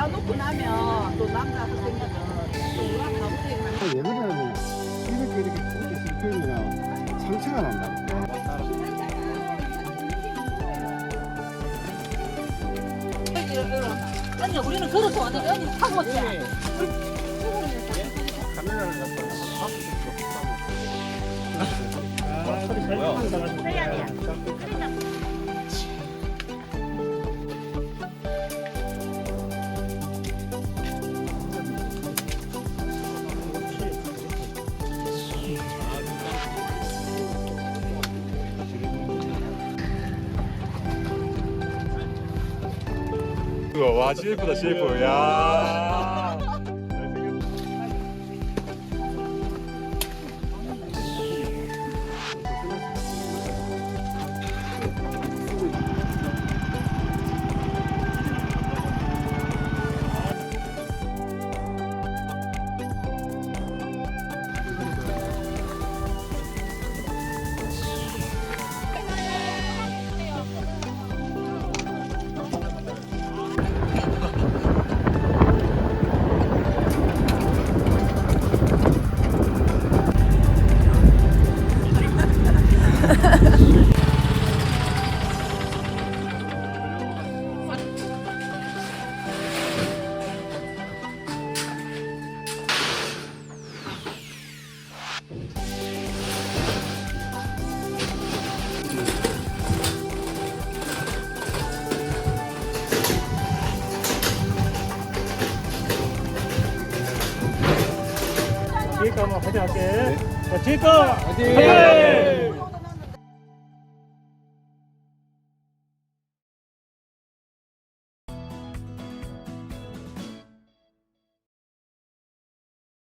다 놓고 나면 또 남자 학생들은 또 올라가고 예전에는 이렇게 꽃이 실패하면 상처가 난다. 언니 우리는 걸어서 왔는데 언니 타고 왔지? 카메라를 갖다 와 CF다 CF 야 뒤에 거 한번 화이팅 할게. 자, 뒤에 거 화이팅!